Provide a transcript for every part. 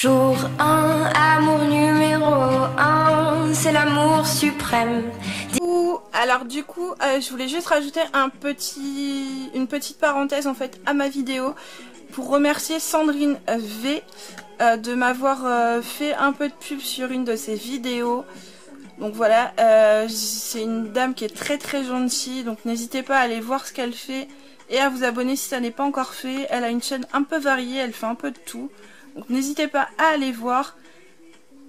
Jour 1, amour numéro 1, c'est l'amour suprême. Alors du coup, je voulais juste rajouter une petite parenthèse en fait à ma vidéo pour remercier Sandrine V de m'avoir fait un peu de pub sur une de ses vidéos. Donc voilà, c'est une dame qui est très gentille, donc n'hésitez pas à aller voir ce qu'elle fait et à vous abonner si ça n'est pas encore fait. Elle a une chaîne un peu variée, elle fait un peu de tout, donc n'hésitez pas à aller voir.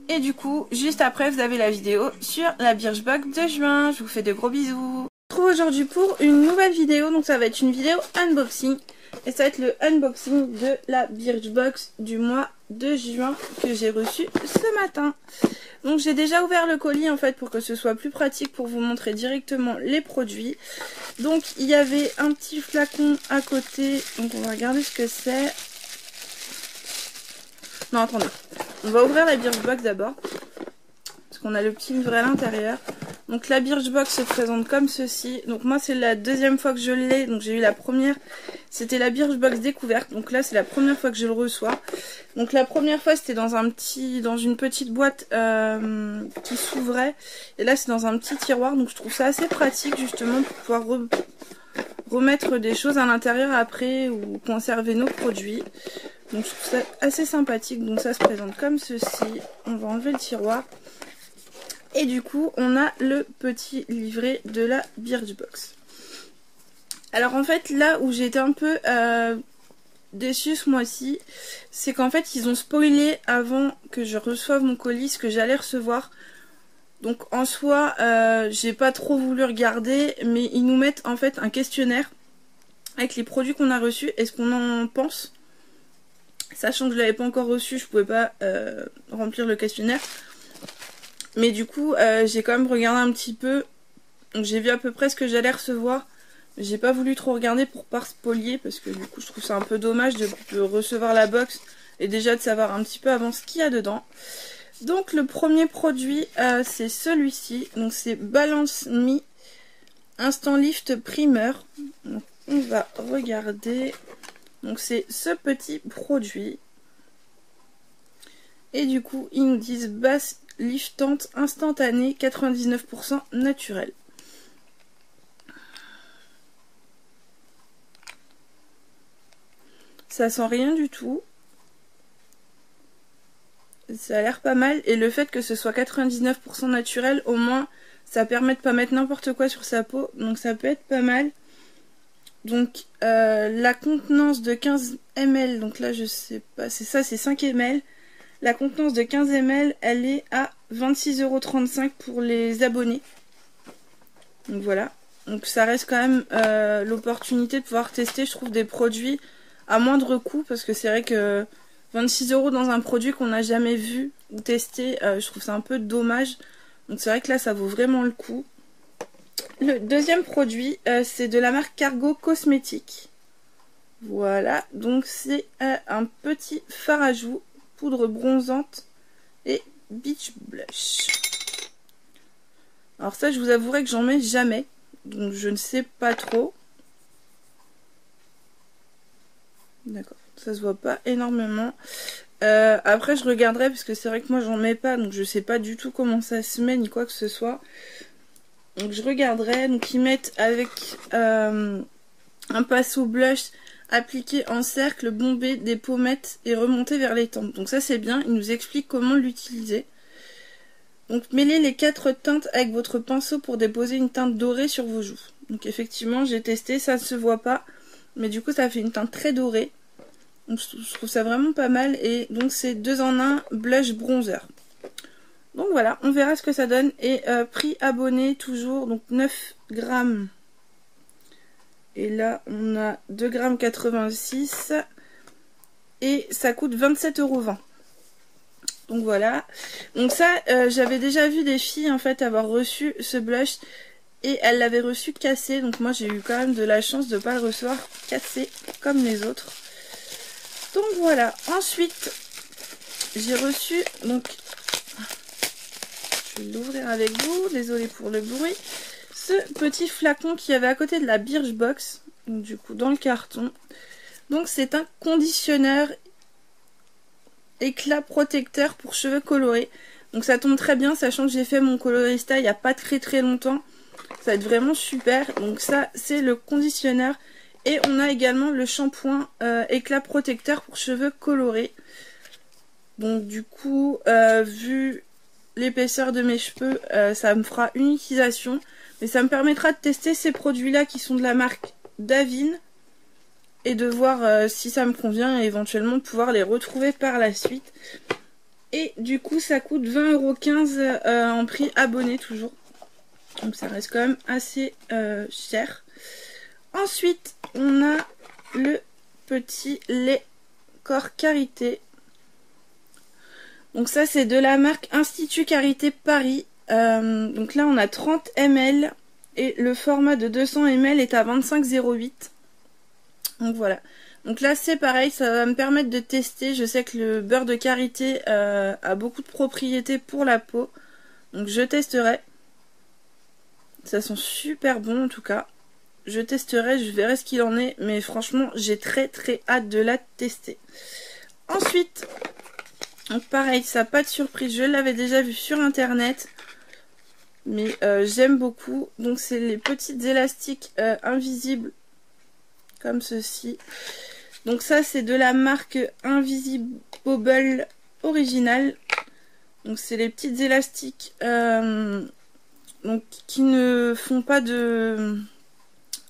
Et du coup, juste après, vous avez la vidéo sur la Birchbox de juin. Je vous fais de gros bisous. On se retrouve aujourd'hui pour une nouvelle vidéo. Donc ça va être une vidéo unboxing. Et ça va être le unboxing de la Birchbox du mois de juin que j'ai reçu ce matin. Donc j'ai déjà ouvert le colis en fait pour que ce soit plus pratique pour vous montrer directement les produits. Donc il y avait un petit flacon à côté. Donc on va regarder ce que c'est. Non, attendez. On va ouvrir la Birchbox d'abord. Parce qu'on a le petit livret à l'intérieur. Donc la Birchbox se présente comme ceci. Donc moi c'est la deuxième fois que je l'ai. Donc j'ai eu la première. C'était la Birchbox découverte. Donc là c'est la première fois que je le reçois. Donc la première fois c'était dans une petite boîte qui s'ouvrait. Et là c'est dans un petit tiroir. Donc je trouve ça assez pratique justement pour pouvoir remettre des choses à l'intérieur après ou conserver nos produits. Donc je trouve ça assez sympathique. Donc ça se présente comme ceci. On va enlever le tiroir. Et du coup on a le petit livret de la Birchbox. Alors en fait là où j'ai été un peu déçue ce mois-ci, c'est qu'en fait ils ont spoilé avant que je reçoive mon colis ce que j'allais recevoir. Donc en soi j'ai pas trop voulu regarder, mais ils nous mettent en fait un questionnaire avec les produits qu'on a reçus et ce qu'on en pense. Sachant que je l'avais pas encore reçu, je pouvais pas remplir le questionnaire. Mais du coup, j'ai quand même regardé un petit peu. Donc j'ai vu à peu près ce que j'allais recevoir. J'ai pas voulu trop regarder pour pas spolier. Parce que du coup, je trouve ça un peu dommage de recevoir la box. Et déjà de savoir un petit peu avant ce qu'il y a dedans. Donc le premier produit, c'est celui-ci. Donc c'est Balance Me Instant Lift Primer. Donc, on va regarder. Donc c'est ce petit produit. Et du coup, ils nous disent base liftante instantanée 99% naturel. Ça sent rien du tout. Ça a l'air pas mal. Et le fait que ce soit 99% naturel, au moins, ça permet de pas mettre n'importe quoi sur sa peau. Donc ça peut être pas mal. Donc la contenance de 15 ml, donc là je sais pas, c'est ça, c'est 5 ml. La contenance de 15 ml, elle est à 26,35 € pour les abonnés. Donc voilà. Donc ça reste quand même l'opportunité de pouvoir tester, je trouve, des produits à moindre coût. Parce que c'est vrai que 26 € dans un produit qu'on n'a jamais vu ou testé, je trouve ça un peu dommage. Donc c'est vrai que là ça vaut vraiment le coup. Le deuxième produit, c'est de la marque Cargo Cosmétique. Voilà, donc c'est un petit fard à joues, poudre bronzante et beach blush. Alors ça, je vous avouerai que j'en mets jamais, donc je ne sais pas trop. D'accord, ça se voit pas énormément. Après, je regarderai parce que c'est vrai que moi j'en mets pas, donc je sais pas du tout comment ça se met ni quoi que ce soit. Donc je regarderai. Donc ils mettent avec un pinceau blush appliqué en cercle, bombé des pommettes et remonté vers les tempes. Donc ça c'est bien, ils nous expliquent comment l'utiliser. Donc mêlez les 4 teintes avec votre pinceau pour déposer une teinte dorée sur vos joues. Donc effectivement j'ai testé, ça ne se voit pas, mais du coup ça fait une teinte très dorée. Donc je trouve ça vraiment pas mal. Et donc c'est 2 en 1 blush bronzer. Donc voilà, on verra ce que ça donne. Et prix abonné toujours, donc 9 grammes. Et là on a 2,86 g. Et ça coûte 27,20 €. Donc voilà. Donc ça, j'avais déjà vu des filles en fait avoir reçu ce blush. Et elles l'avaient reçu cassé. Donc moi j'ai eu quand même de la chance de ne pas le recevoir cassé comme les autres. Donc voilà. Ensuite, j'ai reçu donc... Je vais l'ouvrir avec vous, désolée pour le bruit. Ce petit flacon qu'il y avait à côté de la Birchbox, donc du coup dans le carton. Donc c'est un conditionneur éclat protecteur pour cheveux colorés. Donc ça tombe très bien, sachant que j'ai fait mon colorista il n'y a pas très longtemps. Ça va être vraiment super. Donc ça, c'est le conditionneur. Et on a également le shampoing éclat protecteur pour cheveux colorés. Donc du coup, vu l'épaisseur de mes cheveux, ça me fera une utilisation. Mais ça me permettra de tester ces produits-là qui sont de la marque Davines. Et de voir si ça me convient et éventuellement de pouvoir les retrouver par la suite. Et du coup, ça coûte 20,15 € en prix abonné toujours. Donc ça reste quand même assez cher. Ensuite, on a le petit lait corps Karité. Donc ça, c'est de la marque Institut Karité Paris. Donc là, on a 30 ml et le format de 200 ml est à 25,08 €. Donc voilà. Donc là, c'est pareil, ça va me permettre de tester. Je sais que le beurre de karité a beaucoup de propriétés pour la peau. Donc je testerai. Ça sent super bon en tout cas. Je testerai, je verrai ce qu'il en est. Mais franchement, j'ai très hâte de la tester. Ensuite, donc pareil, ça n'a pas de surprise. Je l'avais déjà vu sur internet. Mais j'aime beaucoup. Donc c'est les petites élastiques invisibles. Comme ceci. Donc ça c'est de la marque Invisibobble Original. Donc c'est les petites élastiques donc qui ne font pas de...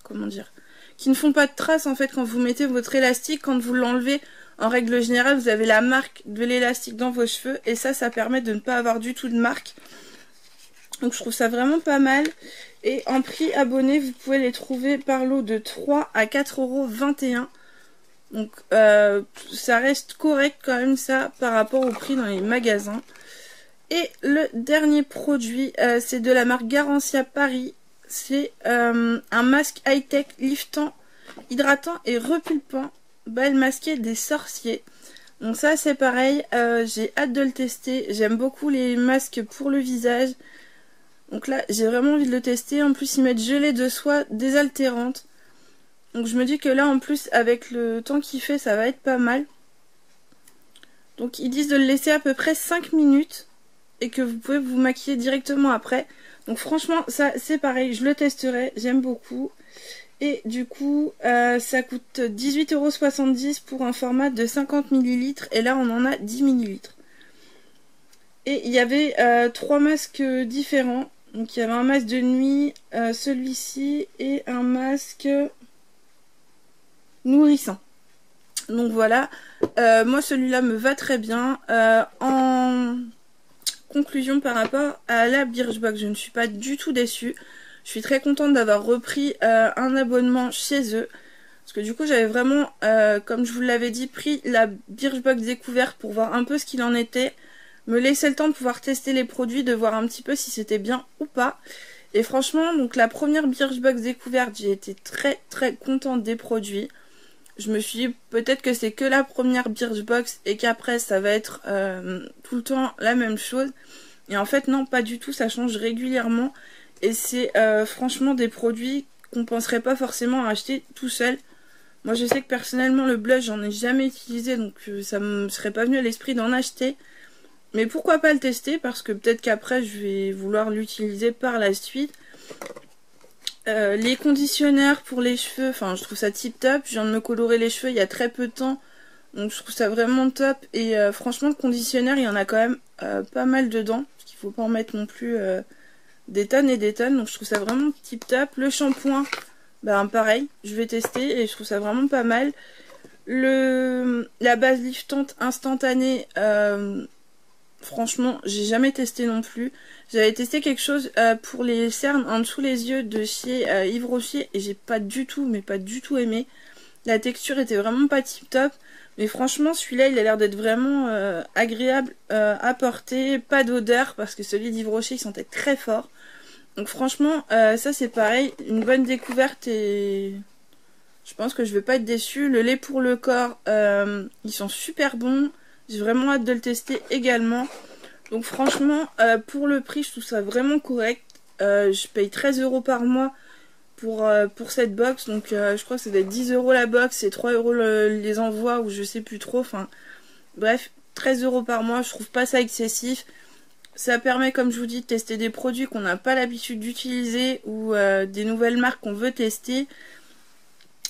Comment dire, qui ne font pas de traces en fait quand vous mettez votre élastique. Quand vous l'enlevez, en règle générale vous avez la marque de l'élastique dans vos cheveux. Et ça permet de ne pas avoir du tout de marque. Donc je trouve ça vraiment pas mal. Et en prix abonné, vous pouvez les trouver par lot de 3 à 4,21 €. Donc ça reste correct quand même ça par rapport au prix dans les magasins. Et le dernier produit, c'est de la marque Garancia Paris. C'est un masque high-tech liftant, hydratant et repulpant. Bal masqué des sorciers. Donc ça c'est pareil, j'ai hâte de le tester. J'aime beaucoup les masques pour le visage. Donc là, j'ai vraiment envie de le tester. En plus, ils mettent gelée de soie désaltérante. Donc je me dis que là, en plus, avec le temps qu'il fait, ça va être pas mal. Donc ils disent de le laisser à peu près 5 minutes. Et que vous pouvez vous maquiller directement après. Donc franchement, ça c'est pareil. Je le testerai. J'aime beaucoup. Et du coup, ça coûte 18,70 € pour un format de 50 ml. Et là, on en a 10 ml. Et il y avait 3 masques différents. Donc il y avait un masque de nuit, celui-ci et un masque nourrissant. Donc voilà, moi celui-là me va très bien. En conclusion par rapport à la Birchbox, je ne suis pas du tout déçue. Je suis très contente d'avoir repris un abonnement chez eux. Parce que du coup j'avais vraiment, comme je vous l'avais dit, pris la Birchbox découverte pour voir un peu ce qu'il en était. Me laisser le temps de pouvoir tester les produits, de voir un petit peu si c'était bien ou pas. Et franchement, donc la première Birchbox découverte, j'ai été très contente des produits. Je me suis dit peut-être que c'est que la première Birchbox et qu'après ça va être tout le temps la même chose. Et en fait non, pas du tout, ça change régulièrement. Et c'est franchement des produits qu'on ne penserait pas forcément à acheter tout seul. Moi je sais que personnellement le blush j'en ai jamais utilisé, donc ça me serait pas venu à l'esprit d'en acheter. Mais pourquoi pas le tester, parce que peut-être qu'après je vais vouloir l'utiliser par la suite. Les conditionneurs pour les cheveux, enfin je trouve ça tip top. Je viens de me colorer les cheveux il y a très peu de temps. Donc je trouve ça vraiment top. Et franchement le conditionneur il y en a quand même pas mal dedans. Parce qu'il faut pas en mettre non plus des tonnes et des tonnes. Donc je trouve ça vraiment tip top. Le shampoing, ben pareil, je vais tester et je trouve ça vraiment pas mal. La base liftante instantanée... franchement, j'ai jamais testé non plus. J'avais testé quelque chose pour les cernes en dessous les yeux de chez Yves Rocher et j'ai pas du tout, mais pas du tout aimé. La texture était vraiment pas tip top. Mais franchement, celui-là, il a l'air d'être vraiment agréable à porter. Pas d'odeur parce que celui d'Yves Rocher, il sentait très fort. Donc franchement, ça c'est pareil. Une bonne découverte et je pense que je vais pas être déçue. Le lait pour le corps, ils sont super bons. J'ai vraiment hâte de le tester également. Donc franchement, pour le prix, je trouve ça vraiment correct. Je paye 13 € par mois pour cette box. Donc je crois que ça doit être 10 € la box et 3 € les envois ou je sais plus trop. Enfin bref, 13 € par mois, je trouve pas ça excessif. Ça permet, comme je vous dis, de tester des produits qu'on n'a pas l'habitude d'utiliser ou des nouvelles marques qu'on veut tester.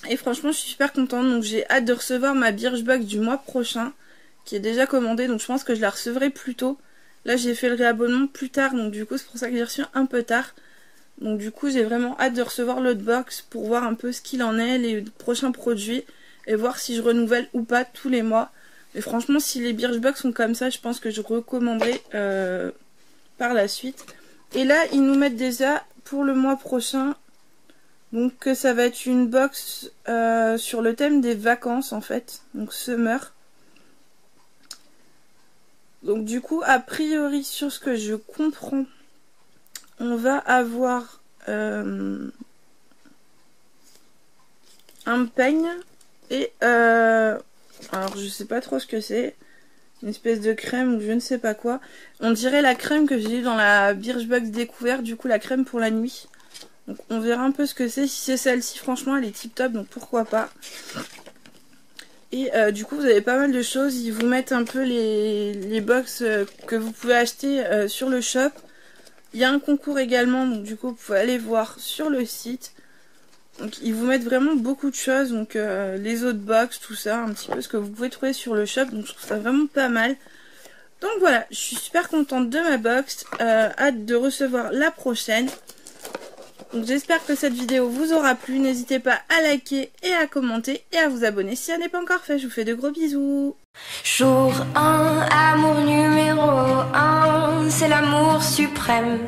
Et franchement, je suis super contente. Donc j'ai hâte de recevoir ma Birchbox du mois prochain, qui est déjà commandée. Donc je pense que je la recevrai plus tôt. Là, j'ai fait le réabonnement plus tard, donc du coup, c'est pour ça que j'ai reçu un peu tard. Donc du coup, j'ai vraiment hâte de recevoir l'autre box pour voir un peu ce qu'il en est, les prochains produits, et voir si je renouvelle ou pas tous les mois. Mais franchement, si les Birchbox sont comme ça, je pense que je recommanderai par la suite. Et là, ils nous mettent déjà pour le mois prochain, donc ça va être une box sur le thème des vacances en fait, donc summer. Donc du coup, a priori, sur ce que je comprends, on va avoir un peigne et alors je sais pas trop ce que c'est, une espèce de crème ou je ne sais pas quoi. On dirait la crème que j'ai eu dans la Birchbox découverte, du coup la crème pour la nuit. Donc on verra un peu ce que c'est. Si c'est celle-ci, franchement elle est tip top, donc pourquoi pas. Et du coup vous avez pas mal de choses. Ils vous mettent un peu les box que vous pouvez acheter sur le shop. Il y a un concours également, donc du coup vous pouvez aller voir sur le site. Donc ils vous mettent vraiment beaucoup de choses, donc les autres box, tout ça, un petit peu ce que vous pouvez trouver sur le shop. Donc je trouve ça vraiment pas mal. Donc voilà, je suis super contente de ma box, hâte de recevoir la prochaine. Donc j'espère que cette vidéo vous aura plu, n'hésitez pas à liker et à commenter et à vous abonner si ça n'est pas encore fait. Je vous fais de gros bisous. Jour 1, amour numéro 1, c'est l'amour suprême.